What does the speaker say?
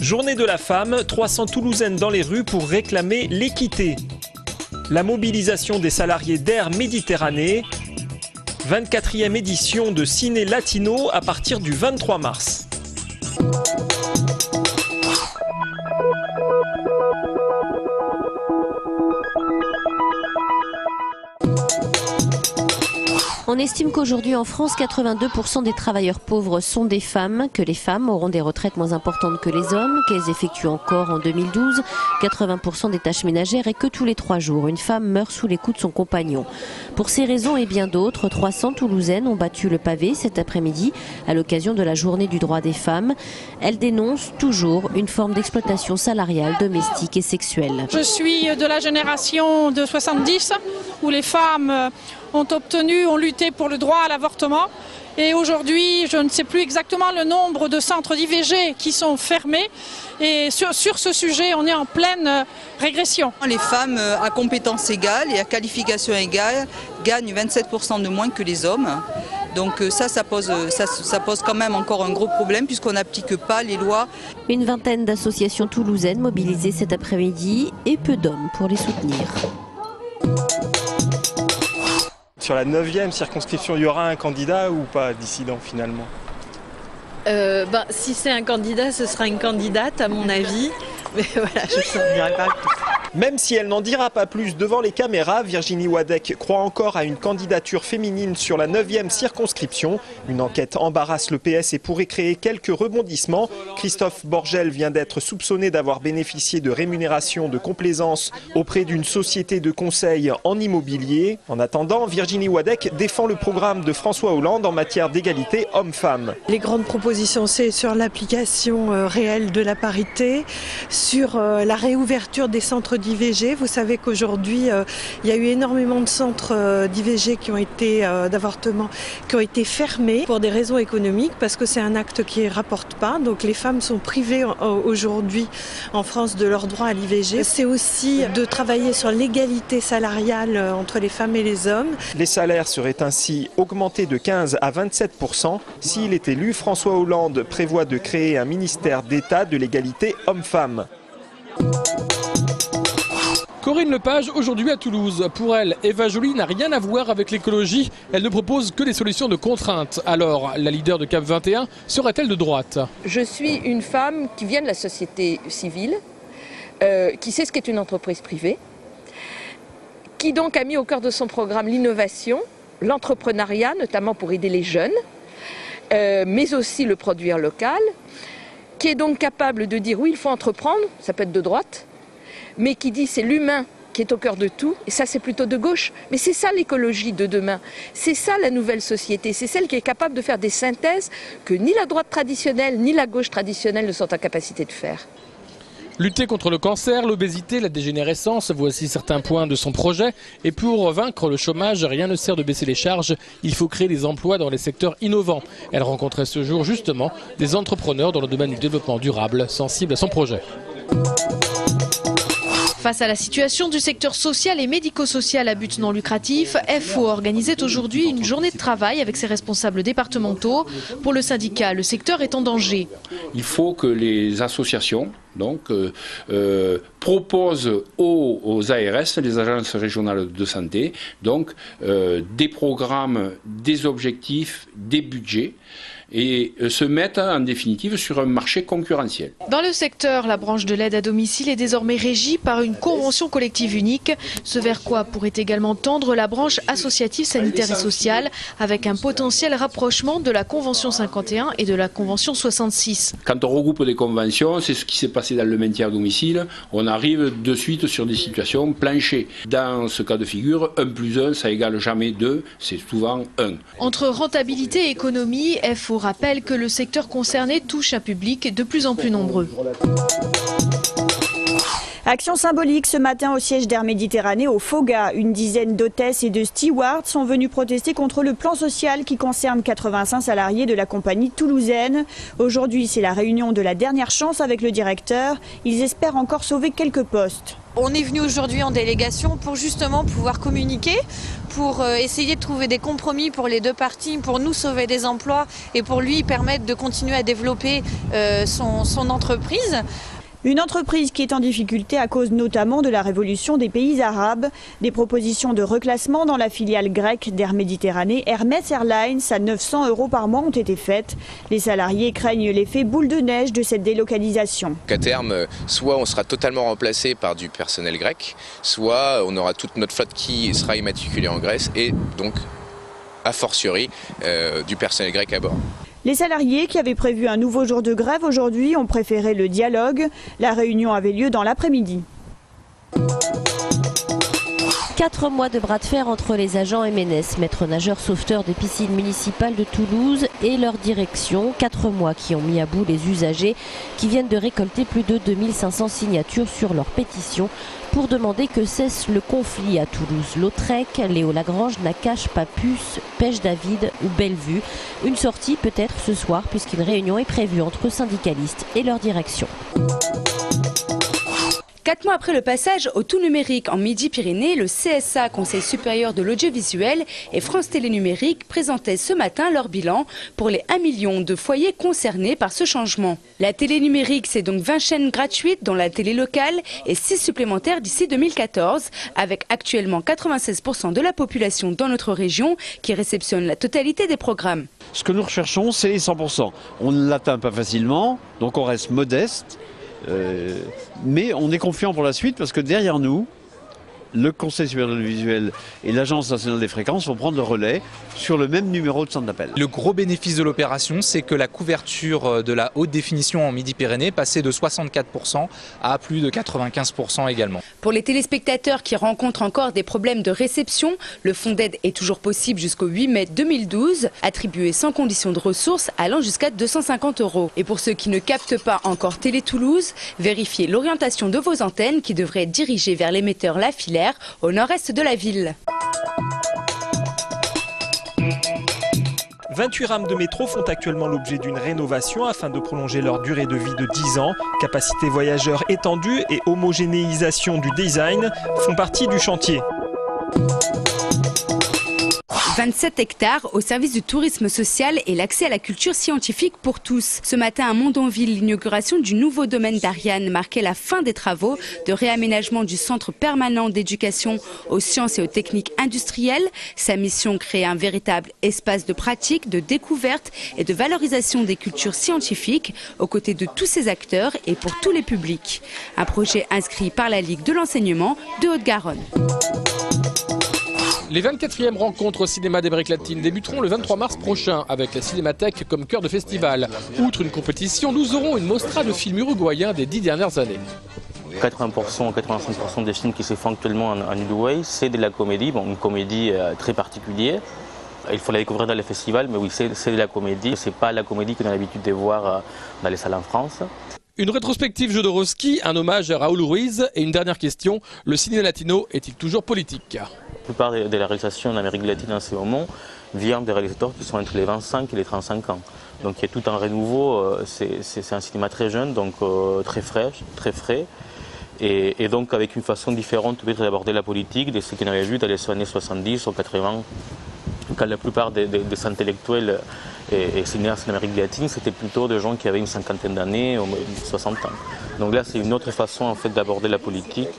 Journée de la femme, 300 Toulousaines dans les rues pour réclamer l'équité. La mobilisation des salariés d'Air Méditerranée, 24e édition de Ciné Latino à partir du 23 mars. On estime qu'aujourd'hui en France, 82% des travailleurs pauvres sont des femmes, que les femmes auront des retraites moins importantes que les hommes, qu'elles effectuent encore en 2012 80% des tâches ménagères et que tous les 3 jours, une femme meurt sous les coups de son compagnon. Pour ces raisons et bien d'autres, 300 Toulousaines ont battu le pavé cet après-midi à l'occasion de la journée du droit des femmes. Elles dénoncent toujours une forme d'exploitation salariale, domestique et sexuelle. Je suis de la génération de 70 où les femmes ont lutté pour le droit à l'avortement. Et aujourd'hui, je ne sais plus exactement le nombre de centres d'IVG qui sont fermés. Et sur ce sujet, on est en pleine régression. Les femmes à compétences égales et à qualification égale gagnent 27% de moins que les hommes. Donc ça pose quand même encore un gros problème puisqu'on n'applique pas les lois. Une vingtaine d'associations toulousaines mobilisées cet après-midi et peu d'hommes pour les soutenir. Sur la 9e circonscription, il y aura un candidat ou pas dissident finalement? Si c'est un candidat, ce sera une candidate à mon avis. Mais voilà, je ne dirai pas plus. Même si elle n'en dira pas plus devant les caméras, Virginie Wadek croit encore à une candidature féminine sur la 9e circonscription. Une enquête embarrasse le PS et pourrait créer quelques rebondissements. Christophe Borgel vient d'être soupçonné d'avoir bénéficié de rémunération de complaisance auprès d'une société de conseil en immobilier. En attendant, Virginie Wadek défend le programme de François Hollande en matière d'égalité homme-femme. Les grandes propositions, c'est sur l'application réelle de la parité, sur la réouverture des centres d'IVG. Vous savez qu'aujourd'hui, il y a eu énormément de centres d'IVG d'avortement qui ont été fermés pour des raisons économiques parce que c'est un acte qui ne rapporte pas. Donc les femmes sont privées aujourd'hui en France de leur droit à l'IVG. C'est aussi de travailler sur l'égalité salariale entre les femmes et les hommes. Les salaires seraient ainsi augmentés de 15 à 27%. S'il est élu, François Hollande prévoit de créer un ministère d'État de l'égalité homme-femme. Corinne Lepage, aujourd'hui à Toulouse. Pour elle, Eva Joly n'a rien à voir avec l'écologie. Elle ne propose que des solutions de contrainte. Alors, la leader de CAP 21 serait-elle de droite? Je suis une femme qui vient de la société civile, qui sait ce qu'est une entreprise privée, qui donc a mis au cœur de son programme l'innovation, l'entrepreneuriat, notamment pour aider les jeunes, mais aussi le produire local, qui est donc capable de dire oui, il faut entreprendre, ça peut être de droite, mais qui dit c'est l'humain qui est au cœur de tout, et ça c'est plutôt de gauche. Mais c'est ça l'écologie de demain, c'est ça la nouvelle société, c'est celle qui est capable de faire des synthèses que ni la droite traditionnelle ni la gauche traditionnelle ne sont en capacité de faire. Lutter contre le cancer, l'obésité, la dégénérescence, voici certains points de son projet. Et pour vaincre le chômage, rien ne sert de baisser les charges, il faut créer des emplois dans les secteurs innovants. Elle rencontrait ce jour justement des entrepreneurs dans le domaine du développement durable, sensibles à son projet. Face à la situation du secteur social et médico-social à but non lucratif, FO organisait aujourd'hui une journée de travail avec ses responsables départementaux. Pour le syndicat, le secteur est en danger. Il faut que les associations proposent aux ARS, les agences régionales de santé, des programmes, des objectifs, des budgets, et se mettent en définitive sur un marché concurrentiel. Dans le secteur, la branche de l'aide à domicile est désormais régie par une convention collective unique, ce vers quoi pourrait également tendre la branche associative sanitaire et sociale, avec un potentiel rapprochement de la convention 51 et de la convention 66. Quand on regroupe des conventions, c'est ce qui s'est passé dans le maintien à domicile, on arrive de suite sur des situations planchées. Dans ce cas de figure, 1 plus 1, ça égale jamais 2, c'est souvent 1. Entre rentabilité et économie, FO rappelle que le secteur concerné touche un public de plus en plus nombreux. Action symbolique ce matin au siège d'Air Méditerranée au Foga. Une dizaine d'hôtesses et de stewards sont venus protester contre le plan social qui concerne 85 salariés de la compagnie toulousaine. Aujourd'hui, c'est la réunion de la dernière chance avec le directeur. Ils espèrent encore sauver quelques postes. On est venu aujourd'hui en délégation pour justement pouvoir communiquer, pour essayer de trouver des compromis pour les deux parties, pour nous sauver des emplois et pour lui permettre de continuer à développer son entreprise. Une entreprise qui est en difficulté à cause notamment de la révolution des pays arabes. Des propositions de reclassement dans la filiale grecque d'Air Méditerranée, Hermès Airlines, à 900 € par mois ont été faites. Les salariés craignent l'effet boule de neige de cette délocalisation. À terme, soit on sera totalement remplacé par du personnel grec, soit on aura toute notre flotte qui sera immatriculée en Grèce et donc, a fortiori, du personnel grec à bord. Les salariés qui avaient prévu un nouveau jour de grève aujourd'hui ont préféré le dialogue. La réunion avait lieu dans l'après-midi. 4 mois de bras de fer entre les agents MNS, maîtres nageurs sauveteurs des piscines municipales de Toulouse, et leur direction. 4 mois qui ont mis à bout les usagers qui viennent de récolter plus de 2500 signatures sur leur pétition pour demander que cesse le conflit à Toulouse. Lautrec, Léo Lagrange, Nakache, Papus, Pêche-David ou Bellevue. Une sortie peut-être ce soir puisqu'une réunion est prévue entre syndicalistes et leur direction. 4 mois après le passage au tout numérique en Midi-Pyrénées, le CSA, Conseil supérieur de l'audiovisuel, et France Télé Numérique présentaient ce matin leur bilan pour les 1 million de foyers concernés par ce changement. La télé numérique, c'est donc 20 chaînes gratuites, dont la télé locale, et 6 supplémentaires d'ici 2014, avec actuellement 96% de la population dans notre région qui réceptionne la totalité des programmes. Ce que nous recherchons, c'est les 100%. On ne l'atteint pas facilement, donc on reste modeste. Mais on est confiant pour la suite parce que derrière nous, le Conseil supérieur de l'audiovisuel et l'Agence nationale des fréquences vont prendre le relais sur le même numéro de centre d'appel. Le gros bénéfice de l'opération, c'est que la couverture de la haute définition en Midi-Pyrénées passait de 64% à plus de 95% également. Pour les téléspectateurs qui rencontrent encore des problèmes de réception, le fonds d'aide est toujours possible jusqu'au 8 mai 2012, attribué sans condition de ressources allant jusqu'à 250 €. Et pour ceux qui ne captent pas encore Télé Toulouse, vérifiez l'orientation de vos antennes qui devraient être dirigées vers l'émetteur La Filaire au nord-est de la ville. 28 rames de métro font actuellement l'objet d'une rénovation afin de prolonger leur durée de vie de 10 ans. Capacité voyageurs étendue et homogénéisation du design font partie du chantier. 27 hectares au service du tourisme social et l'accès à la culture scientifique pour tous. Ce matin à Mondonville, l'inauguration du nouveau domaine d'Ariane marquait la fin des travaux de réaménagement du centre permanent d'éducation aux sciences et aux techniques industrielles. Sa mission, créer un véritable espace de pratique, de découverte et de valorisation des cultures scientifiques aux côtés de tous ces acteurs et pour tous les publics. Un projet inscrit par la Ligue de l'enseignement de Haute-Garonne. Les 24e rencontres au cinéma d'Amérique latine débuteront le 23 mars prochain avec la Cinémathèque comme cœur de festival. Outre une compétition, nous aurons une mostra de films uruguayens des 10 dernières années. 80% 85% des films qui se font actuellement en Uruguay, c'est de la comédie, une comédie très particulière. Il faut la découvrir dans les festivals, mais oui, c'est de la comédie. C'est pas la comédie qu'on a l'habitude de voir dans les salles en France. Une rétrospective Jodorowsky, un hommage à Raúl Ruiz et une dernière question, le cinéma latino est-il toujours politique ? La plupart de la réalisation en Amérique latine en ce moment vient des réalisateurs qui sont entre les 25 et les 35 ans. Donc il y a tout un renouveau, c'est un cinéma très jeune, donc très frais, et donc avec une façon différente peut-être d'aborder la politique de ce qu'on avait vu dans les années 70 ou 80, quand la plupart des intellectuels et cinéastes en Amérique latine, c'était plutôt des gens qui avaient une cinquantaine d'années ou 60 ans. Donc là, c'est une autre façon en fait d'aborder la politique.